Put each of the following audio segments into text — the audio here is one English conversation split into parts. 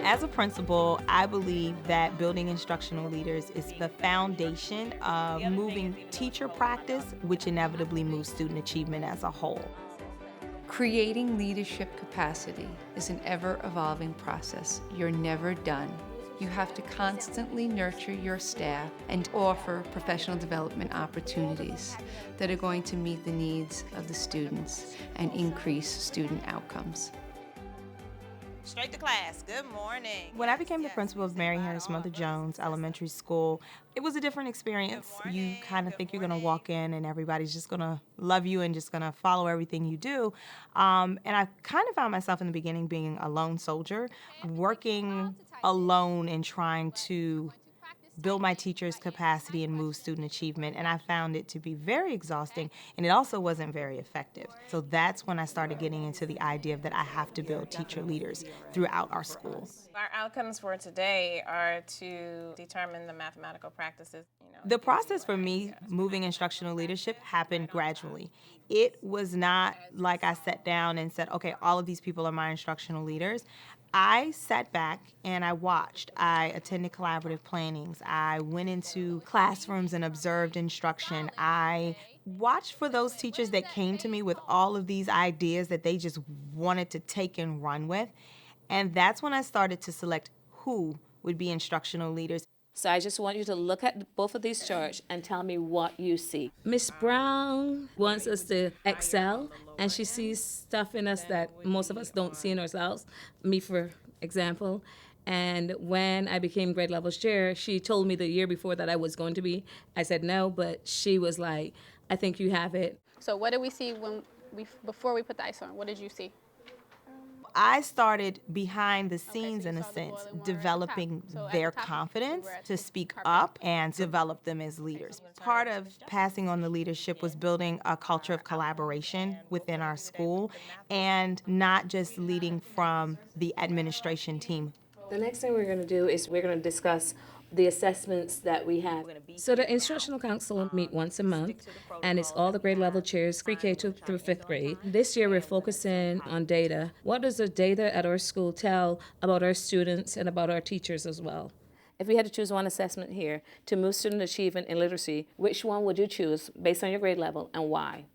As a principal, I believe that building instructional leaders is the foundation of moving teacher practice, which inevitably moves student achievement as a whole. Creating leadership capacity is an ever-evolving process. You're never done. You have to constantly nurture your staff and offer professional development opportunities that are going to meet the needs of the students and increase student outcomes. Straight to class. Good morning. When I became the principal of Mary Harris Mother Jones Elementary School, it was a different experience. You kind of think you're going to walk in and everybody's just going to love you and just going to follow everything you do. And I kind of found myself in the beginning being a lone soldier, working alone and trying to build my teachers' capacity and move student achievement, and I found it to be very exhausting, and it also wasn't very effective. So that's when I started getting into the idea that I have to build teacher leaders throughout our schools. Our outcomes for today are to determine the mathematical practices. The process for me moving instructional leadership happened gradually. It was not like I sat down and said, okay, all of these people are my instructional leaders. I sat back and I watched. I attended collaborative plannings. I went into classrooms and observed instruction. I watched for those teachers that came to me with all of these ideas that they just wanted to take and run with. And that's when I started to select who would be instructional leaders. So I just want you to look at both of these charts and tell me what you see. Miss Brown wants us to excel, and she sees stuff in us that most of us don't see in ourselves. Me, for example. And when I became grade levels chair, she told me the year before that I was going to be. I said no, but she was like, I think you have it. So what did we see before we put the ice on? What did you see? I started behind the scenes, in a sense, developing their confidence to speak up and develop them as leaders. Part of passing on the leadership was building a culture of collaboration within our school and not just leading from the administration team. The next thing we're going to do is we're going to discuss the assessments that we have. So the instructional council meet once a month, and it's all the grade level chairs, pre-K through 5th grade. This year we're focusing on data. What does the data at our school tell about our students and about our teachers as well? If we had to choose one assessment here to move student achievement in literacy, which one would you choose based on your grade level and why?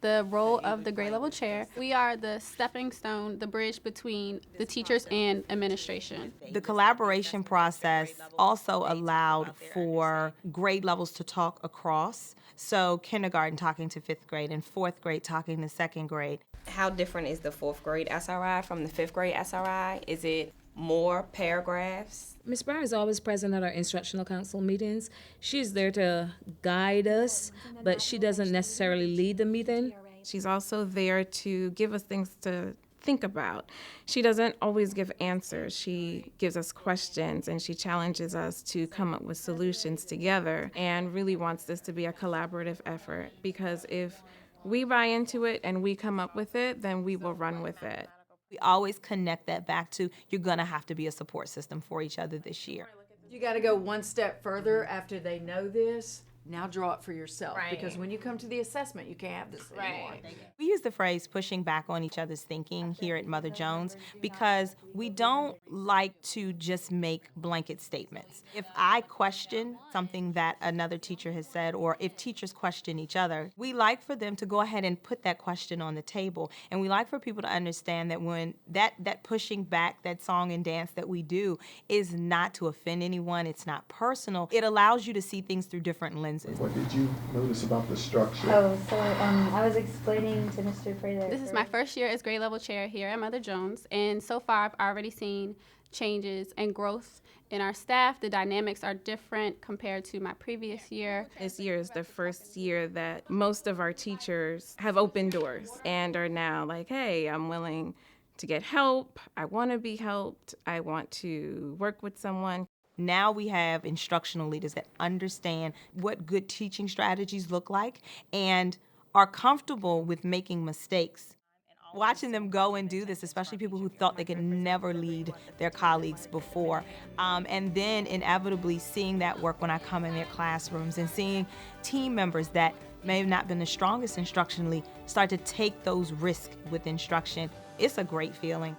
The role of the grade level chair. We are the stepping stone, the bridge between the teachers and administration. The collaboration process also allowed for grade levels to talk across. So kindergarten talking to 5th grade and 4th grade talking to 2nd grade. How different is the 4th grade SRI from the 5th grade SRI? Is it more paragraphs? Ms. Brown is always present at our instructional council meetings. She's there to guide us, but she doesn't necessarily lead the meeting. She's also there to give us things to think about. She doesn't always give answers. She gives us questions and she challenges us to come up with solutions together and really wants this to be a collaborative effort, because if we buy into it and we come up with it, then we will run with it. We always connect that back to you're going to have to be a support system for each other this year. You got to go one step further after they know this. Now draw it for yourself, because when you come to the assessment, you can't have this anymore. We use the phrase pushing back on each other's thinking here at Mother Jones because we don't like to just make blanket statements. If I question something that another teacher has said, or if teachers question each other, we like for them to go ahead and put that question on the table. And we like for people to understand that when that pushing back, that song and dance that we do is not to offend anyone, it's not personal. It allows you to see things through different lenses. What did you notice about the structure? I was explaining to Mr. Fraser. This is my first year as grade level chair here at Mother Jones, and so far I've already seen changes and growth in our staff. The dynamics are different compared to my previous year. This year is the first year that most of our teachers have opened doors and are now like, hey, I'm willing to get help. I want to be helped. I want to work with someone. Now we have instructional leaders that understand what good teaching strategies look like and are comfortable with making mistakes. Watching them go and do this, especially people who thought they could never lead their colleagues before, and then inevitably seeing that work when I come in their classrooms and seeing team members that may have not been the strongest instructionally start to take those risks with instruction. It's a great feeling.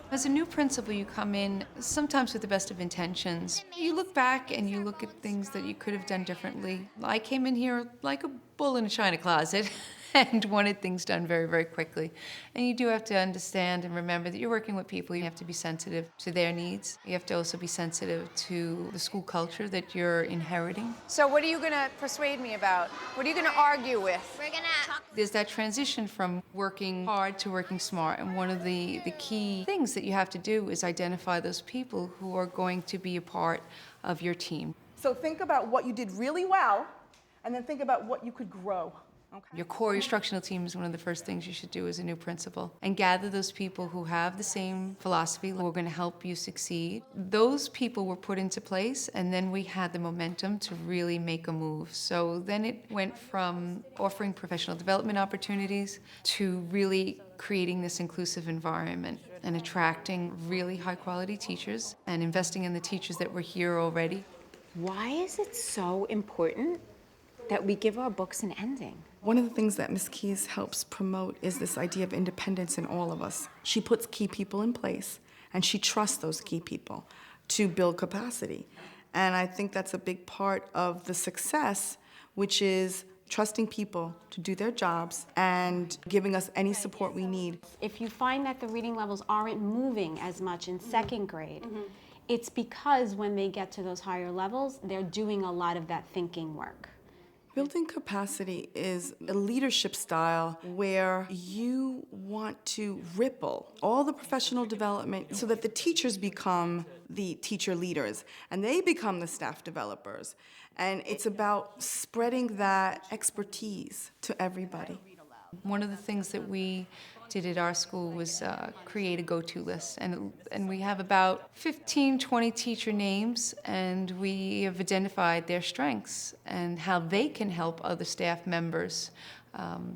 As a new principal, you come in sometimes with the best of intentions. You look back and you look at things that you could have done differently. I came in here like a bull in a china closet and wanted things done very, very quickly. And you do have to understand and remember that you're working with people. You have to be sensitive to their needs. You have to also be sensitive to the school culture that you're inheriting. So what are you gonna persuade me about? What are you gonna argue with? We're gonna talk. There's that transition from working hard to working smart, and one of the key things that you have to do is identify those people who are going to be a part of your team. So think about what you did really well, and then think about what you could grow. Okay. Your core instructional team is one of the first things you should do as a new principal, and gather those people who have the same philosophy, who are going to help you succeed. Those people were put into place, and then we had the momentum to really make a move. So then it went from offering professional development opportunities to really creating this inclusive environment and attracting really high-quality teachers and investing in the teachers that were here already. Why is it so important that we give our books an ending? One of the things that Ms. Keyes helps promote is this idea of independence in all of us. She puts key people in place, and she trusts those key people to build capacity. And I think that's a big part of the success, which is trusting people to do their jobs and giving us any support we need. If you find that the reading levels aren't moving as much in second grade, it's because when they get to those higher levels, they're doing a lot of that thinking work. Building capacity is a leadership style where you want to ripple all the professional development so that the teachers become the teacher leaders and they become the staff developers. And it's about spreading that expertise to everybody. One of the things that we did at our school was create a go-to list. And we have about 15, 20 teacher names, and we have identified their strengths and how they can help other staff members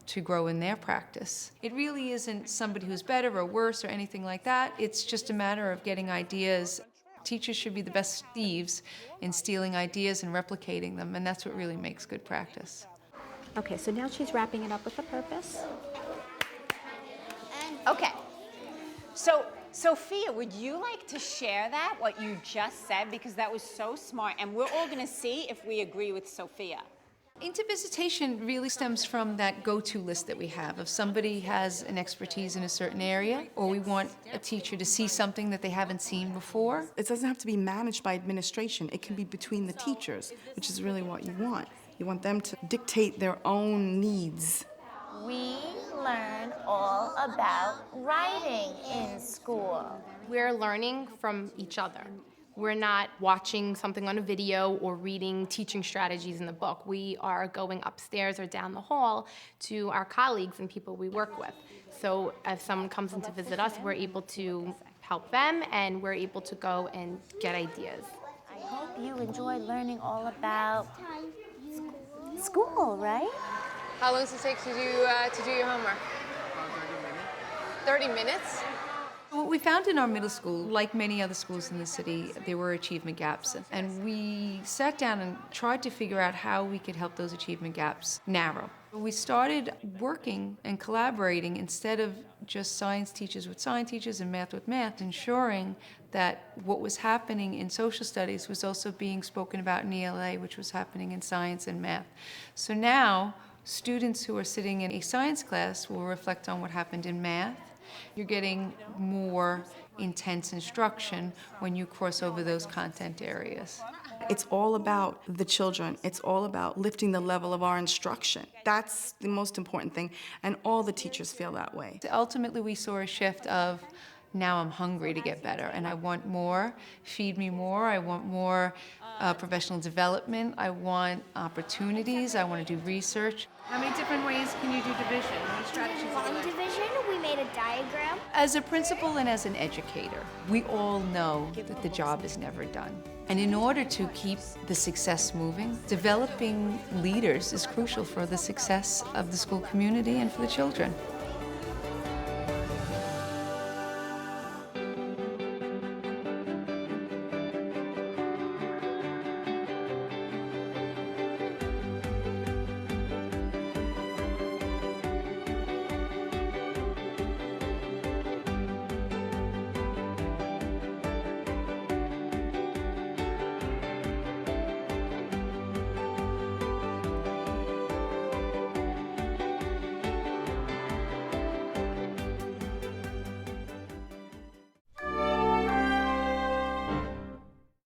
to grow in their practice. It really isn't somebody who's better or worse or anything like that. It's just a matter of getting ideas. Teachers should be the best thieves in stealing ideas and replicating them, and that's what really makes good practice. Okay, so now she's wrapping it up with a purpose. Okay. So, Sophia, would you like to share that, what you just said? Because that was so smart, and we're all going to see if we agree with Sophia. Intervisitation really stems from that go-to list that we have. If somebody has an expertise in a certain area, or we want a teacher to see something that they haven't seen before. It doesn't have to be managed by administration. It can be between the teachers, which is really what you want. You want them to dictate their own needs. We learn all about writing in school. We're learning from each other. We're not watching something on a video or reading teaching strategies in the book. We are going upstairs or down the hall to our colleagues and people we work with. So if someone comes in to visit us, we're able to help them, and we're able to go and get ideas. I hope you enjoy learning all about school, right? How long does it take to do your homework? 30 minutes? What we found in our middle school, like many other schools in the city, there were achievement gaps. And we sat down and tried to figure out how we could help those achievement gaps narrow. We started working and collaborating instead of just science teachers with science teachers and math with math, ensuring that what was happening in social studies was also being spoken about in ELA, which was happening in science and math. So now, students who are sitting in a science class will reflect on what happened in math. You're getting more intense instruction when you cross over those content areas. It's all about the children. It's all about lifting the level of our instruction. That's the most important thing, and all the teachers feel that way. Ultimately, we saw a shift of, now I'm hungry to get better, and I want more. Feed me more. I want more professional development. I want opportunities. I want to do research. How many different ways can you do division? What strategies? One division, we made a diagram. As a principal and as an educator, we all know that the job is never done. And in order to keep the success moving, developing leaders is crucial for the success of the school community and for the children.